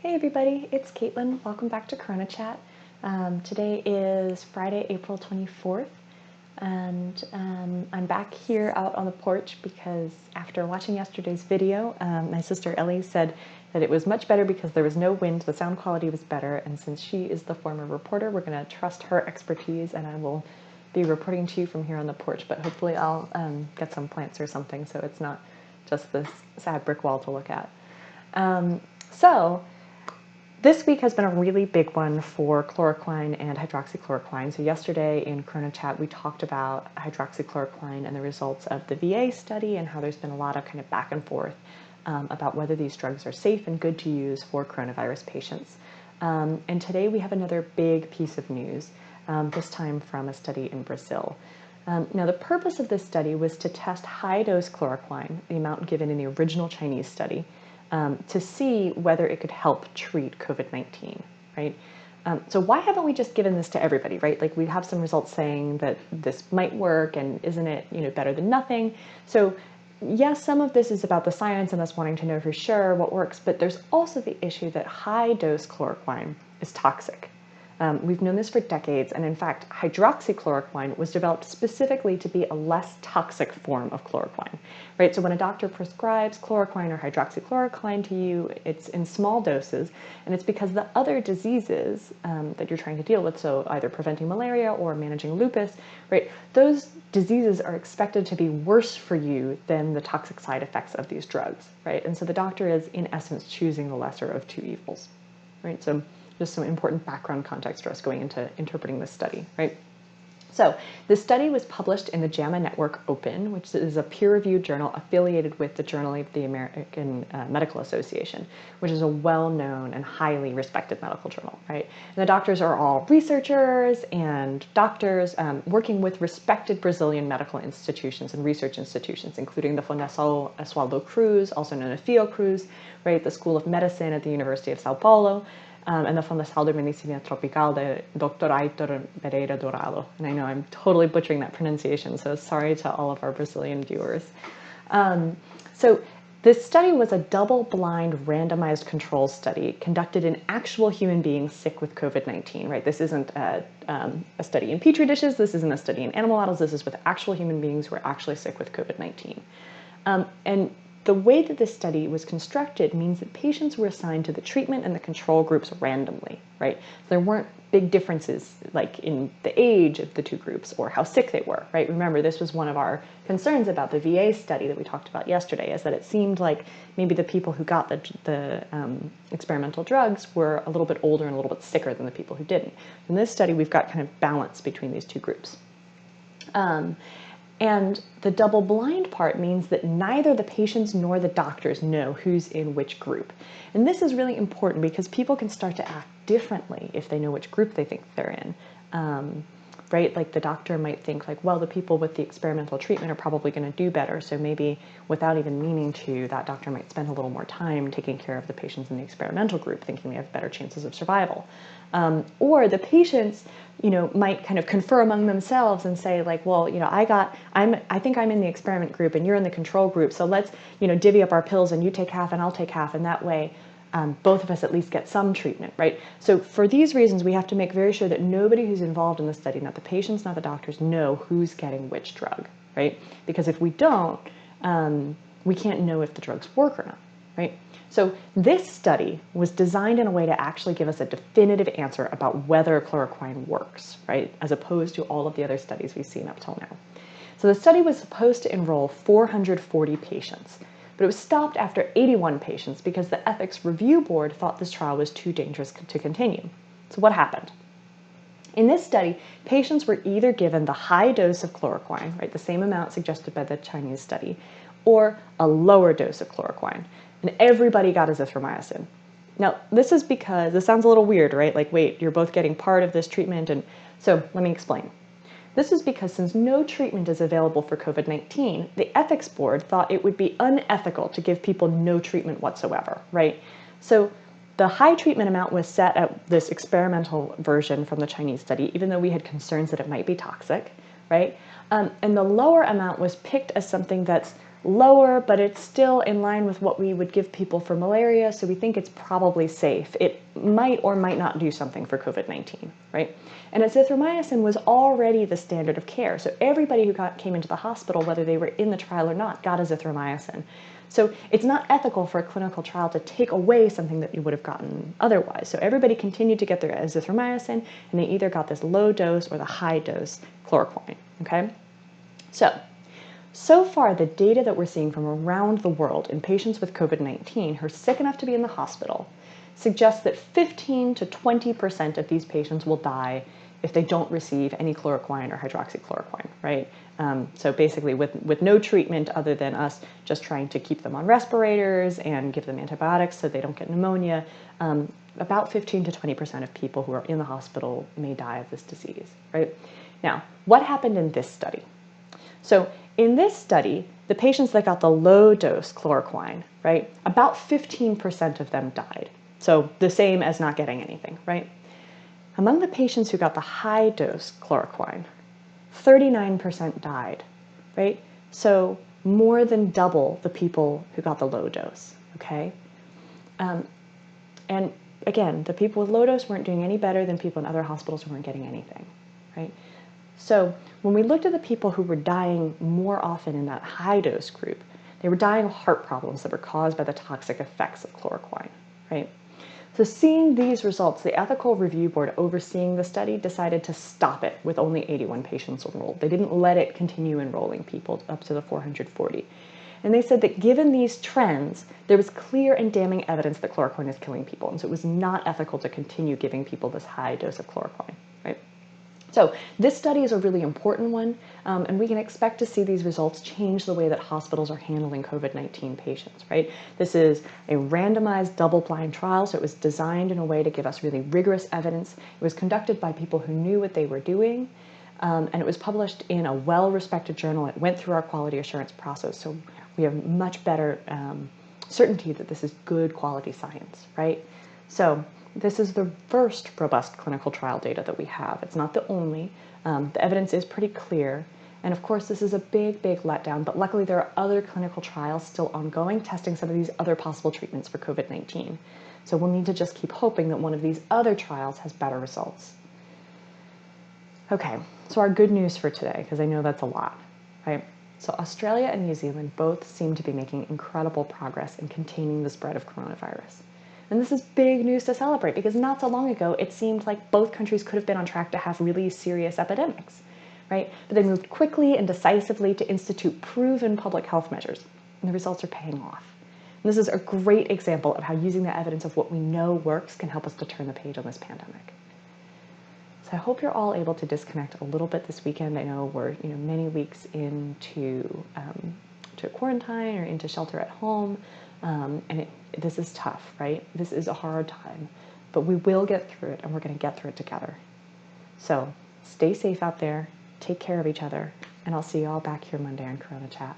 Hey everybody, it's Caitlin. Welcome back to CoronaChat. Today is Friday, April 24th, and I'm back here out on the porch because after watching yesterday's video, my sister Ellie said that it was much better because there was no wind, the sound quality was better, and since she is the former reporter, we're going to trust her expertise, and I will be reporting to you from here on the porch, but hopefully I'll get some plants or something so it's not just this sad brick wall to look at. This week has been a really big one for chloroquine and hydroxychloroquine. So yesterday in CoronaChat, we talked about hydroxychloroquine and the results of the VA study and how there's been a lot of kind of back and forth about whether these drugs are safe and good to use for coronavirus patients. And today we have another big piece of news, this time from a study in Brazil. Now, the purpose of this study was to test high-dose chloroquine, the amount given in the original Chinese study, to see whether it could help treat COVID-19, right? So why haven't we just given this to everybody, right? Like we have some results saying that this might work and isn't it, better than nothing? So yes, some of this is about the science and us wanting to know for sure what works, but there's also the issue that high-dose chloroquine is toxic. We've known this for decades, and in fact, hydroxychloroquine was developed specifically to be a less toxic form of chloroquine, right? So when a doctor prescribes chloroquine or hydroxychloroquine to you, it's in small doses, and it's because the other diseases that you're trying to deal with, so either preventing malaria or managing lupus, right? Those diseases are expected to be worse for you than the toxic side effects of these drugs, right? And so the doctor is, in essence, choosing the lesser of two evils, right? So just some important background context for us going into interpreting this study, right? So this study was published in the JAMA Network Open, which is a peer-reviewed journal affiliated with the Journal of the American Medical Association, which is a well-known and highly respected medical journal, right? And the doctors are all researchers and doctors working with respected Brazilian medical institutions and research institutions, including the Fundação Oswaldo Cruz, also known as Fiocruz, right? The School of Medicine at the University of Sao Paulo, and the Fundação de Medicina Tropical de Dr. Aitor Pereira Dourado. And I know I'm totally butchering that pronunciation, so sorry to all of our Brazilian viewers. So this study was a double-blind randomized control study conducted in actual human beings sick with COVID-19, right? This isn't a study in petri dishes, this isn't a study in animal models, this is with actual human beings who are actually sick with COVID-19. And the way that this study was constructed means that patients were assigned to the treatment and the control groups randomly, right? There weren't big differences like in the age of the two groups or how sick they were, right? Remember, this was one of our concerns about the VA study that we talked about yesterday, is that it seemed like maybe the people who got the experimental drugs were a little bit older and a little bit sicker than the people who didn't. In this study, we've got kind of balance between these two groups. And the double-blind part means that neither the patients nor the doctors know who's in which group. And this is really important because people can start to act differently if they know which group they think they're in, right? Like the doctor might think like, well, the people with the experimental treatment are probably going to do better. So maybe without even meaning to, that doctor might spend a little more time taking care of the patients in the experimental group, thinking they have better chances of survival. Or the patients, might kind of confer among themselves and say like, well, I think I'm in the experiment group and you're in the control group. So let's, divvy up our pills and you take half and I'll take half. And that way, both of us at least get some treatment, right? So for these reasons, we have to make very sure that nobody who's involved in the study, not the patients, not the doctors, know who's getting which drug, right? Because if we don't, we can't know if the drugs work or not, right? So this study was designed in a way to actually give us a definitive answer about whether chloroquine works, right? As opposed to all of the other studies we've seen up till now. So the study was supposed to enroll 440 patients, but it was stopped after 81 patients because the Ethics Review Board thought this trial was too dangerous to continue. So what happened? In this study, patients were either given the high dose of chloroquine, right, the same amount suggested by the Chinese study, or a lower dose of chloroquine. And everybody got azithromycin. Now, this is because, this sounds a little weird, right? Like, wait, you're both getting part of this treatment. And so let me explain. This is because since no treatment is available for COVID-19, the ethics board thought it would be unethical to give people no treatment whatsoever, right? So the high treatment amount was set at this experimental version from the Chinese study, even though we had concerns that it might be toxic, right? And the lower amount was picked as something that's lower, but it's still in line with what we would give people for malaria, so we think it's probably safe. It might or might not do something for COVID-19, right? And azithromycin was already the standard of care, so everybody who came into the hospital, whether they were in the trial or not, got azithromycin. So it's not ethical for a clinical trial to take away something that you would have gotten otherwise. So everybody continued to get their azithromycin, and they either got this low dose or the high dose chloroquine, okay? So far, the data that we're seeing from around the world in patients with COVID-19 who are sick enough to be in the hospital suggests that 15 to 20% of these patients will die if they don't receive any chloroquine or hydroxychloroquine, right? So basically with no treatment other than us just trying to keep them on respirators and give them antibiotics so they don't get pneumonia, about 15 to 20% of people who are in the hospital may die of this disease, right? Now, what happened in this study? So in this study, the patients that got the low dose chloroquine, right, about 15% of them died. So the same as not getting anything, right? Among the patients who got the high dose chloroquine, 39% died, right? So more than double the people who got the low dose, okay? And again, the people with low dose weren't doing any better than people in other hospitals who weren't getting anything, right? So when we looked at the people who were dying more often in that high dose group, they were dying of heart problems that were caused by the toxic effects of chloroquine, right? So seeing these results, the ethical review board overseeing the study decided to stop it with only 81 patients enrolled. They didn't let it continue enrolling people up to the 440. And they said that given these trends, there was clear and damning evidence that chloroquine is killing people. And so it was not ethical to continue giving people this high dose of chloroquine, right? So this study is a really important one, and we can expect to see these results change the way that hospitals are handling COVID-19 patients, right? This is a randomized double-blind trial, so it was designed in a way to give us really rigorous evidence. It was conducted by people who knew what they were doing, and it was published in a well-respected journal. It went through our quality assurance process, so we have much better certainty that this is good quality science, right? So this is the first robust clinical trial data that we have. It's not the only. The evidence is pretty clear. And of course, this is a big, big letdown, but luckily there are other clinical trials still ongoing, testing some of these other possible treatments for COVID-19. So we'll need to just keep hoping that one of these other trials has better results. Okay, so our good news for today, because I know that's a lot, right? So Australia and New Zealand both seem to be making incredible progress in containing the spread of coronavirus. And this is big news to celebrate because not so long ago, it seemed like both countries could have been on track to have really serious epidemics, right? But they moved quickly and decisively to institute proven public health measures, and the results are paying off. And this is a great example of how using the evidence of what we know works can help us to turn the page on this pandemic. So I hope you're all able to disconnect a little bit this weekend. I know we're many weeks into to quarantine or into shelter at home, and this is tough, right? This is a hard time, but we will get through it, and we're going to get through it together. So stay safe out there, take care of each other, and I'll see you all back here Monday on CoronaChat.